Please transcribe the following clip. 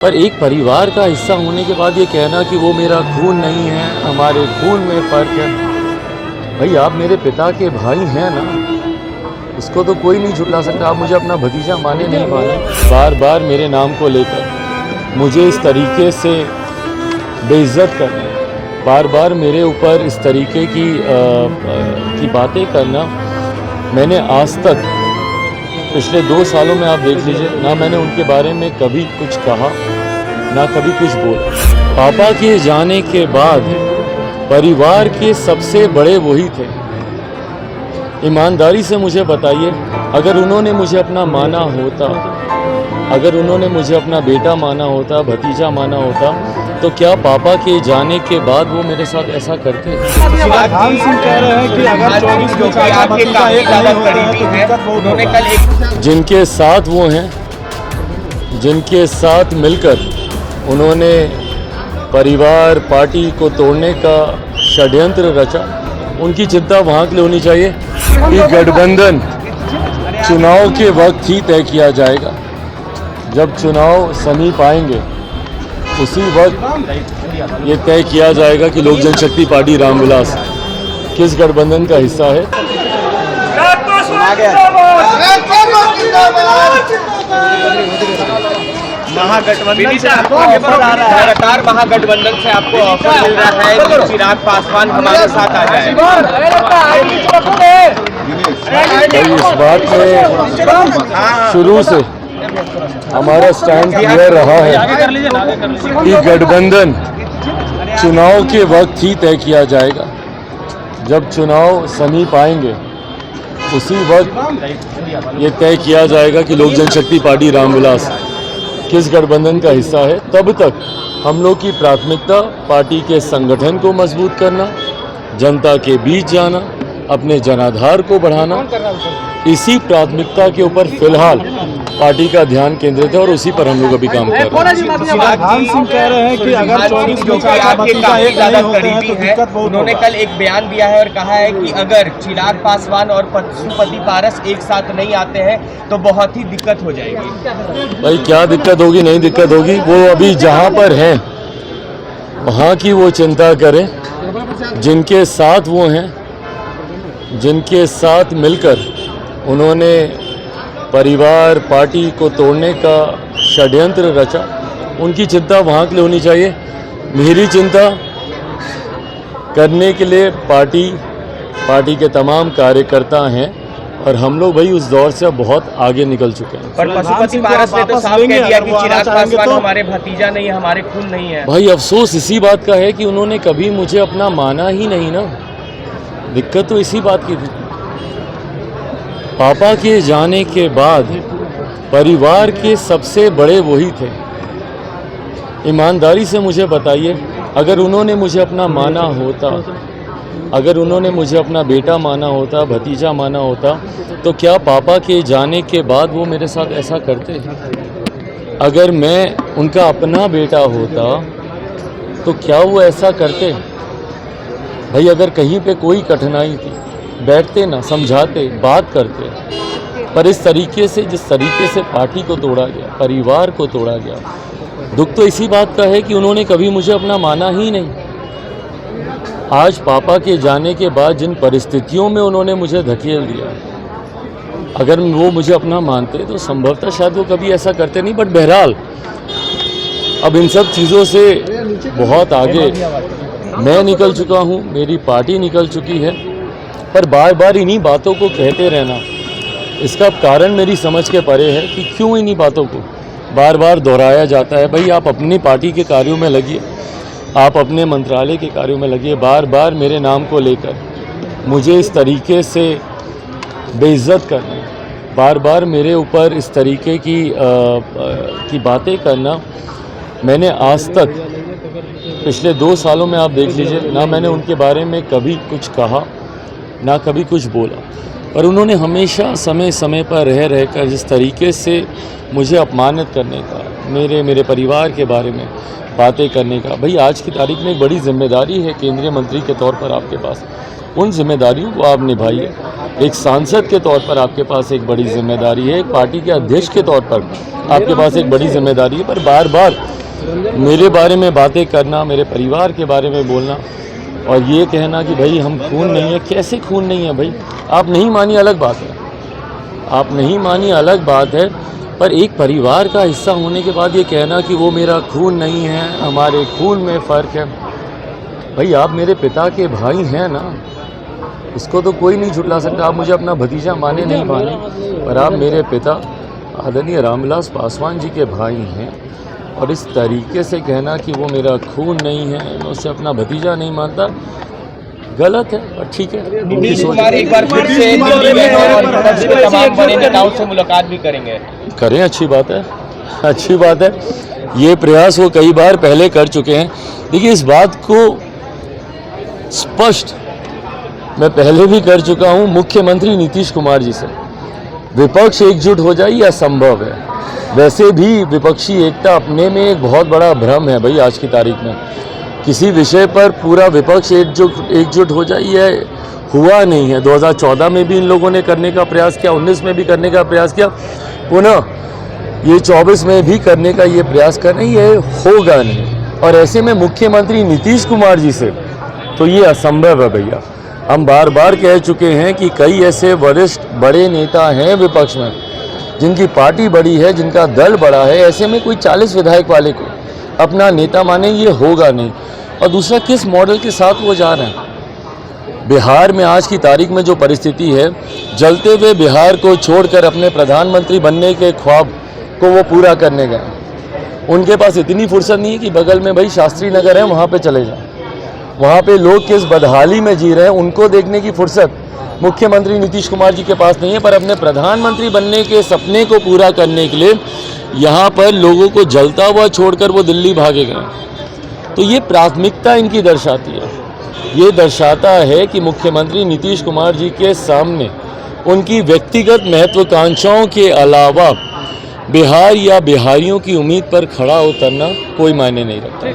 पर एक परिवार का हिस्सा होने के बाद ये कहना कि वो मेरा खून नहीं है, हमारे खून में फ़र्क है। भाई आप मेरे पिता के भाई हैं ना, इसको तो कोई नहीं झुठला सकता। आप मुझे अपना भतीजा माने नहीं माने, बार बार मेरे नाम को लेकर मुझे इस तरीके से बेइज्जत करना, बार बार मेरे ऊपर इस तरीके की बातें करना, मैंने आज तक पिछले 2 सालों में आप देख लीजिए ना, मैंने उनके बारे में कभी कुछ कहा ना कभी कुछ बोला। पापा के जाने के बाद परिवार के सबसे बड़े वही थे। ईमानदारी से मुझे बताइए, अगर उन्होंने मुझे अपना माना होता, अगर उन्होंने मुझे अपना बेटा माना होता, भतीजा माना होता, तो क्या पापा के जाने के बाद वो मेरे साथ ऐसा करते? शिवराज सिंह कह रहे हैं कि अगर 24 लोग आपके काफी ज्यादा करीबी हैं, उन्होंने कल एक जिनके साथ वो हैं, जिनके साथ मिलकर उन्होंने परिवार पार्टी को तोड़ने का षड्यंत्र रचा, उनकी चिंता वहाँ के लिए होनी चाहिए कि गठबंधन चुनाव के वक्त ही तय किया जाएगा। जब चुनाव समीप आएंगे उसी वक्त ये तय किया जाएगा कि लोक जनशक्ति पार्टी रामविलास किस गठबंधन का हिस्सा है। महागठबंधन से आपको ऑफर आ रहा है, लगातार महागठबंधन से आपको ऑफर मिल रहा है कि चिराग पासवान हमारे साथ आ जाए। इस बात में शुरू से हमारा स्टैंड क्लियर रहा है कि गठबंधन चुनाव के वक्त ही तय किया जाएगा। जब चुनाव समीप आएंगे उसी वक्त ये तय किया जाएगा कि लोक जनशक्ति पार्टी रामविलास किस गठबंधन का हिस्सा है। तब तक हम लोग की प्राथमिकता पार्टी के संगठन को मजबूत करना, जनता के बीच जाना, अपने जनाधार को बढ़ाना, इसी प्राथमिकता के ऊपर फिलहाल पार्टी का ध्यान केंद्रित है और उसी पर हम लोग अभी काम कर रहे हैं। शिवराज सिंह कह रहे हैं कि अगर 24 लोग आपके काफी ज्यादा करीबी हैं, उन्होंने कल एक बयान दिया है और कहा है कि अगर चिराग पासवान और पशुपति पारस एक साथ नहीं आते हैं तो बहुत ही दिक्कत हो जाएगी। भाई क्या दिक्कत होगी, नहीं दिक्कत होगी, वो अभी जहाँ पर हैं वहाँ की वो चिंता करें। जिनके साथ वो हैं, जिनके साथ मिलकर उन्होंने परिवार पार्टी को तोड़ने का षड्यंत्र रचा, उनकी चिंता वहाँ के लिए होनी चाहिए। मेरी चिंता करने के लिए पार्टी के तमाम कार्यकर्ता हैं और हम लोग भाई उस दौर से अब बहुत आगे निकल चुके हैं। पर पशुपति पारस ने तो साफ कह दिया कि चिराग पासवान हमारे भतीजा नहीं, हमारे खून नहीं है। भाई अफसोस इसी बात का है कि उन्होंने कभी मुझे अपना माना ही नहीं ना। दिक्कत तो इसी बात की थी। पापा के जाने के बाद परिवार के सबसे बड़े वही थे। ईमानदारी से मुझे बताइए, अगर उन्होंने मुझे अपना माना होता, अगर उन्होंने मुझे अपना बेटा माना होता, भतीजा माना होता, तो क्या पापा के जाने के बाद वो मेरे साथ ऐसा करते? अगर मैं उनका अपना बेटा होता तो क्या वो ऐसा करते? भाई अगर कहीं पे कोई कठिनाई थी, बैठते ना, समझाते, बात करते। पर इस तरीके से, जिस तरीके से पार्टी को तोड़ा गया, परिवार को तोड़ा गया, दुख तो इसी बात का है कि उन्होंने कभी मुझे अपना माना ही नहीं। आज पापा के जाने के बाद जिन परिस्थितियों में उन्होंने मुझे धकेल दिया, अगर वो मुझे अपना मानते तो संभवतः शायद वो कभी ऐसा करते नहीं। बट बहरहाल अब इन सब चीज़ों से बहुत आगे मैं निकल चुका हूँ, मेरी पार्टी निकल चुकी है। पर बार बार इन्हीं बातों को कहते रहना, इसका कारण मेरी समझ के परे है कि क्यों इन्हीं बातों को बार बार दोहराया जाता है। भाई आप अपनी पार्टी के कार्यों में लगिए, आप अपने मंत्रालय के कार्यों में लगिए। बार बार मेरे नाम को लेकर मुझे इस तरीके से बेइज्जत करना, बार बार मेरे ऊपर इस तरीके की बातें करना, मैंने आज तक पिछले 2 सालों में आप देख लीजिए ना, मैंने उनके बारे में कभी कुछ कहा ना कभी कुछ बोला। पर उन्होंने हमेशा समय समय पर रह कर जिस तरीके से मुझे अपमानित करने का, मेरे परिवार के बारे में बातें करने का, भाई आज की तारीख में एक बड़ी जिम्मेदारी है केंद्रीय मंत्री के तौर पर आपके पास। उन जिम्मेदारियों को आप निभाइए। एक सांसद के तौर पर आपके पास एक बड़ी जिम्मेदारी है, एक पार्टी के अध्यक्ष के तौर पर आपके पास एक बड़ी जिम्मेदारी है, पर बार बार मेरे बारे में बातें करना, मेरे परिवार के बारे में बोलना और ये कहना कि भाई हम खून नहीं है। कैसे खून नहीं है भाई? आप नहीं मानिए अलग बात है, आप नहीं मानिए अलग बात है, पर एक परिवार का हिस्सा होने के बाद ये कहना कि वो मेरा खून नहीं है, हमारे खून में फ़र्क है। भाई आप मेरे पिता के भाई हैं ना, इसको तो कोई नहीं झुटला सकता। आप मुझे अपना भतीजा माने नहीं माने, पर आप मेरे पिता आदरणीय रामविलास पासवान जी के भाई हैं और इस तरीके से कहना कि वो मेरा खून नहीं है, मैं उससे अपना भतीजा नहीं मानता, गलत है। पर ठीक है, नीतीश कुमार एक बार फिर से दिल्ली में हैं और विपक्ष के तमाम बड़े नेताओं से मुलाकात भी करेंगे। करें, अच्छी बात है, अच्छी बात है। ये प्रयास वो कई बार पहले कर चुके हैं। देखिए इस बात को स्पष्ट मैं पहले भी कर चुका हूँ मुख्यमंत्री नीतीश कुमार जी से, विपक्ष एकजुट हो जाए यह असंभव है। वैसे भी विपक्षी एकता अपने में एक बहुत बड़ा भ्रम है भाई। आज की तारीख में किसी विषय पर पूरा विपक्ष एकजुट हो जाए यह हुआ नहीं है। 2014 में भी इन लोगों ने करने का प्रयास किया, 19 में भी करने का प्रयास किया, पुनः ये 24 में भी करने का ये प्रयास कर रहे हैं, ये होगा नहीं। और ऐसे में मुख्यमंत्री नीतीश कुमार जी से तो ये असंभव है भैया। हम बार बार कह चुके हैं कि कई ऐसे वरिष्ठ बड़े नेता हैं विपक्ष में जिनकी पार्टी बड़ी है, जिनका दल बड़ा है, ऐसे में कोई 40 विधायक वाले को अपना नेता माने, ये होगा नहीं। और दूसरा, किस मॉडल के साथ वो जा रहे हैं? बिहार में आज की तारीख में जो परिस्थिति है, जलते हुए बिहार को छोड़कर अपने प्रधानमंत्री बनने के ख्वाब को वो पूरा करने गए। उनके पास इतनी फुर्सत नहीं है कि बगल में भाई शास्त्री नगर है वहाँ पे चले जाएं। वहाँ पे लोग किस बदहाली में जी रहे हैं उनको देखने की फुर्सत मुख्यमंत्री नीतीश कुमार जी के पास नहीं है। पर अपने प्रधानमंत्री बनने के सपने को पूरा करने के लिए यहाँ पर लोगों को जलता हुआ छोड़कर वो दिल्ली भागे गए। तो ये प्राथमिकता इनकी दर्शाती है, ये दर्शाता है कि मुख्यमंत्री नीतीश कुमार जी के सामने उनकी व्यक्तिगत महत्वाकांक्षाओं के अलावा बिहार या बिहारियों की उम्मीद पर खड़ा उतरना कोई मायने नहीं रखता।